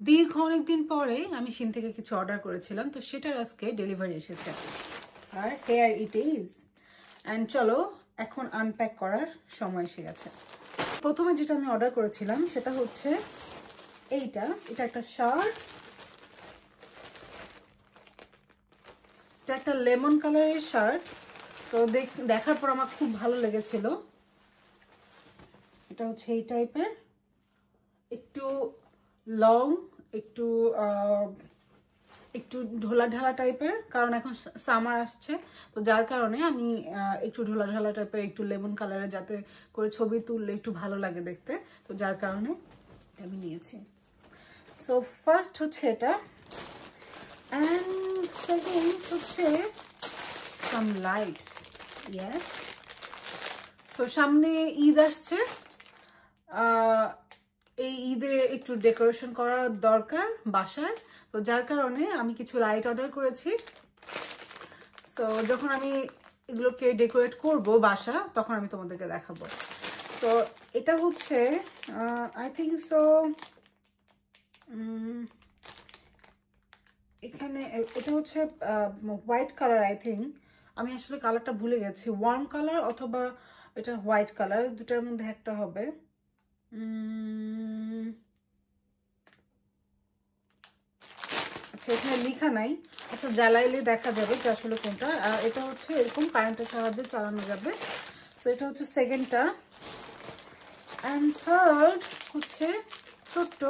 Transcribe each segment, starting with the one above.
দীর্ঘ অনেকদিন পরে আমি শিন থেকে কিছু অর্ডার করেছিলাম, তো সেটার আজকে ডেলিভারি এসেছে। আর হেয়ার ইট ইজ। অ্যান্ড চলো এখন আনপ্যাক করার সময় এসে গেছে। প্রথমে যেটা আমি অর্ডার করেছিলাম সেটা হচ্ছে এটা একটা শার্ট। এটা একটা লেমন কালারের শার্ট। তো দেখার পর আমার খুব ভালো লেগেছিল। এটা হচ্ছে এই টাইপের, একটু লং, একটু একটু ঢোলা ঢালা টাইপের, কারণ এখন সামার আসছে, তো যার কারণে আমি একটু ঢোলা ঢালা টাইপের, একটু লেমন কালারের, যাতে করে ছবি তুললে একটু ভালো লাগে দেখতে, তো যার কারণে আমি নিয়েছি। সো ফার্স্ট হচ্ছে এটা, অ্যান্ড সেকেন্ড হচ্ছে সাম লাইটস। ইয়েস, সো সামনে ঈদ আসছে, এই ঈদে একটু ডেকোরেশন করা দরকার বাসায়, তো যার কারণে আমি কিছু লাইট অর্ডার করেছি। সো যখন আমি এগুলোকে ডেকোরেট করব বাসা, তখন আমি তোমাদেরকে দেখাবো। তো এটা হচ্ছে আই থিঙ্ক সো এখানে এটা হচ্ছে হোয়াইট কালার। আই থিঙ্ক আমি আসলে কালারটা ভুলে গেছি, ওয়ার্ম কালার অথবা এটা হোয়াইট কালার, দুটার মধ্যে একটা হবে। আচ্ছা, এখানে লেখা নাই। আচ্ছা, জ্বালাইলে দেখা যাবে যে আসলে কোনটা। এটা হচ্ছে এরকম কারেন্টের সাহায্যে চালানো যাবে। সো এটা হচ্ছে সেকেন্ডটা। অ্যান্ড থার্ড হচ্ছে ছোট্ট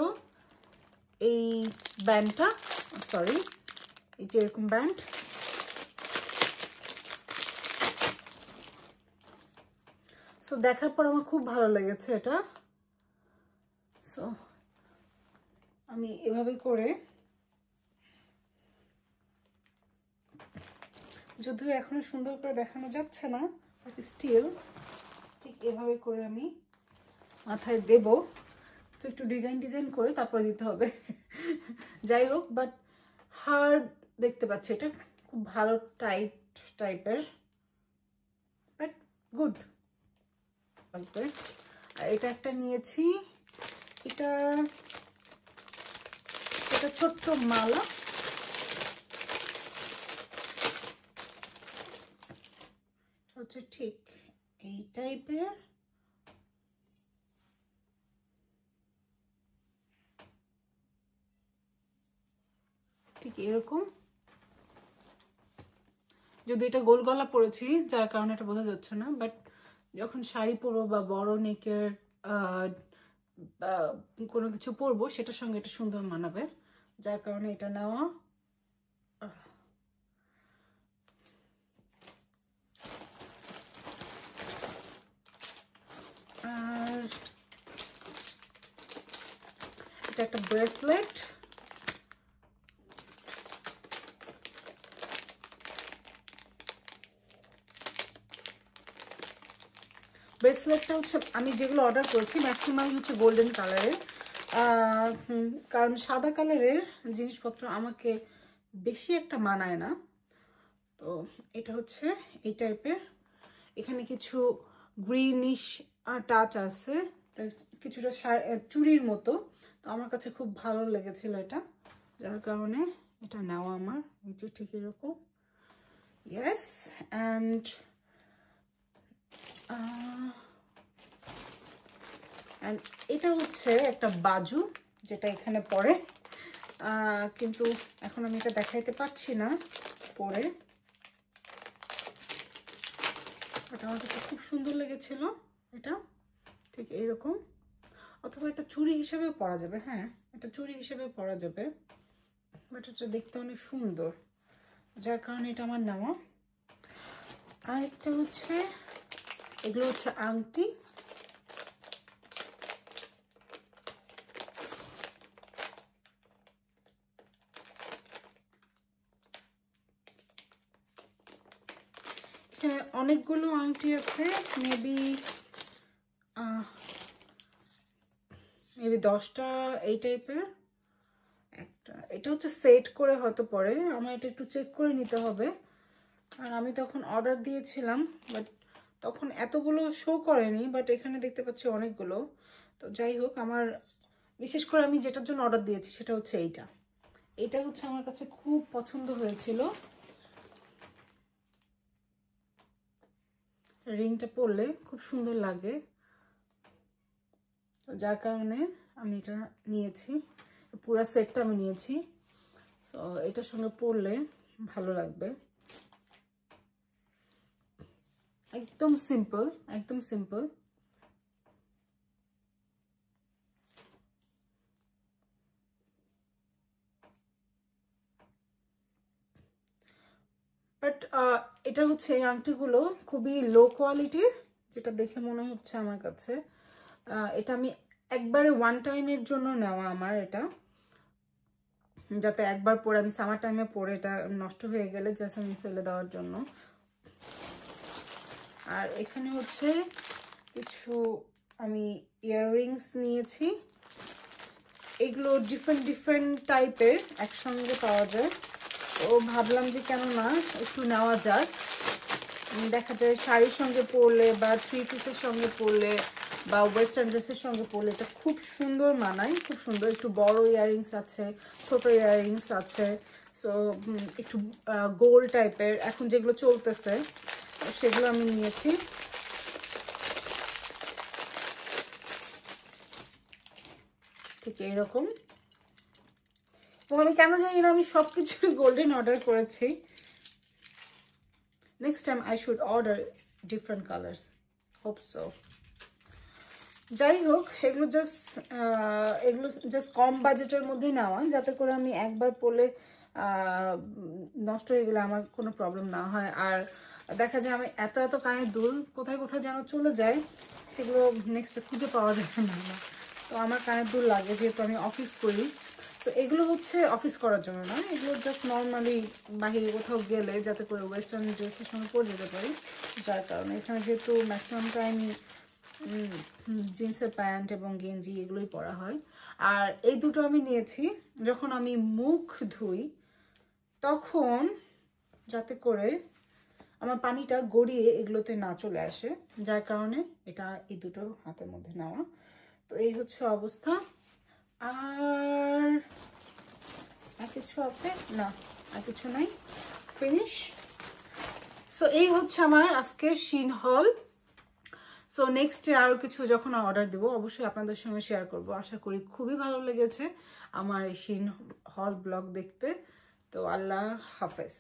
এই ব্যান্ডটা, সরি, এই যে এরকম ব্যান্ড। সো দেখার পর আমার খুব ভালো লেগেছে এটা। সো আমি এভাবে করে, যদিও এখনো সুন্দর করে দেখানো যাচ্ছে না, বাট স্টিল ঠিক এভাবে করে আমি মাথায় দেব। তো একটু ডিজাইন করে তারপরে দিতে হবে। যাই হোক, বাট হার্ড দেখতে পাচ্ছি, এটা খুব ভালো টাইট টাইপের, বাট গুড। আর এটা একটা নিয়েছি, এটা ছোট্ট মালা। হচ্ছে ঠিক এই টাইপের, ঠিক এরকম। যদি এটা গোল গলা পরেছি, যার কারণে এটা বোঝা যাচ্ছে না, বাট যখন শাড়ি পরবো বা বড় নেকের কোনো কিছু পরবো, সেটার সঙ্গে এটা সুন্দর মানাবে, যার কারণে এটা নেওয়া। আর এটা একটা ব্রেসলেট। ব্রেসলেটটা হচ্ছে আমি যেগুলো অর্ডার করেছি ম্যাক্সিমাম হচ্ছে গোল্ডেন কালারের, কারণ সাদা কালারের জিনিসপত্র আমাকে বেশি একটা মানায় না। তো এটা হচ্ছে এই টাইপের, এখানে কিছু গ্রিনিশ টাচ আছে, কিছুটা চুড়ির মতো। তো আমার কাছে খুব ভালো লেগেছিল এটা, যার কারণে এটা নেওয়া আমার। এই যে ঠিক এরকম। ইয়েস, অ্যান্ড এটা হচ্ছে একটা বাজু, যেটা এখানে পরে, কিন্তু এখন আমি এটা দেখাইতে পারছি না পরে। এটা আমার কাছে খুব সুন্দর লেগেছিল, এটা ঠিক এইরকম। অথবা এটা চুড়ি হিসেবে পরা যাবে, হ্যাঁ এটা চুড়ি হিসেবে পরা যাবে, বাট এটা দেখতে অনেক সুন্দর, যার কারণে এটা আমার নেওয়া। আর একটা হচ্ছে, এগুলো হচ্ছে আংটি। এখানে অনেকগুলো আংটি আছে, মেবি 10টা এই টাইপের। একটা এটা হচ্ছে সেট করে হয়তো পরে, আমার এটা একটু চেক করে নিতে হবে, আর আমি তখন অর্ডার দিয়েছিলাম, বাট তখন এতগুলো শো করেনি, বাট এখানে দেখতে পাচ্ছি অনেকগুলো। তো যাই হোক, আমার বিশেষ করে আমি যেটার জন্য অর্ডার দিয়েছি সেটা হচ্ছে এইটা। এটা হচ্ছে আমার কাছে খুব পছন্দ হয়েছিল। রিংটা পরলে খুব সুন্দর লাগে, যার কারণে আমি এটা নিয়েছি। পুরো সেটটা আমি নিয়েছি। সো এটার সঙ্গে পরলে ভালো লাগবে। একদম সিম্পল, একদম সিম্পল। বাট এটা হচ্ছে এই আংটিগুলো খুবই লো কোয়ালিটির, যেটা দেখে মনে হচ্ছে আমার কাছে। এটা আমি একবারে ওয়ান টাইমের জন্য নেওয়া আমার, এটা যাতে একবার পরে আমি সামার টাইমে পরে এটা নষ্ট হয়ে গেলে জাস্ট আমি ফেলে দেওয়ার জন্য। আর এখানে হচ্ছে কিছু আমি ইয়াররিংস নিয়েছি। এগুলো ডিফারেন্ট ডিফারেন্ট টাইপের একসঙ্গে পাওয়া যায়, তো ভাবলাম যে কেন না একটু নেওয়া যাক। দেখা যায় শাড়ির সঙ্গে পরলে বা থ্রি পিসের সঙ্গে পরলে বা ওয়েস্টার্ন ড্রেসের সঙ্গে পরলে এটা খুব সুন্দর মানায়, খুব সুন্দর। একটু বড় ইয়াররিংস আছে, ছোট ইয়াররিংস আছে। সো একটু গোল্ড টাইপের এখন যেগুলো চলতেছে সেগুলো আমি নিয়েছি। ঠিক এইরকম। এবং আমি কেন জানি না আমি সবকিছু গোল্ডেন অর্ডার করেছি। Next time I should order different colours, hope so. যাই হোক, এগুলো জাস্ট কম বাজেটের মধ্যে নেওয়া, যাতে করে আমি একবার পরলে নষ্ট হয়ে গেলে আমার কোনো প্রবলেম না হয়। আর দেখা যায় আমি এত এত কানের দুল কোথায় কোথায় যেন চলে যায়, সেগুলো নেক্সটে খুঁজে পাওয়া যাবে না। তো আমার কানের দুল লাগে, যেহেতু আমি অফিস করি। তো এগুলো হচ্ছে অফিস করার জন্য না, এগুলো জাস্ট নর্মালি বাহিরে কোথাও গেলে যাতে করে ওয়েস্টার্ন ড্রেসের সঙ্গে পরে যেতে পারি। যার কারণে এখানে যেহেতু ম্যাক্সিমাম টাইম জিন্সের প্যান্ট এবং গেঞ্জি এগুলোই পরা হয়। আর এই দুটো আমি নিয়েছি যখন আমি মুখ ধুই তখন, যাতে করে আমার পানিটা গড়িয়ে এগুলোতে না চলে আসে, যার কারণে এটা এই দুটো হাতের মধ্যে নেওয়া। তো এই হচ্ছে অবস্থা। আর কিছু আছে না, আর কিছু নাই, ফিনিশ। সো এই হচ্ছে আমার আজকের শিন হল। সো নেক্সট আরও কিছু যখন অর্ডার দেবো অবশ্যই আপনাদের সঙ্গে শেয়ার করব। আশা করি খুবই ভালো লেগেছে আমার এই শিন হল ব্লগ দেখতে। তো আল্লাহ হাফেজ।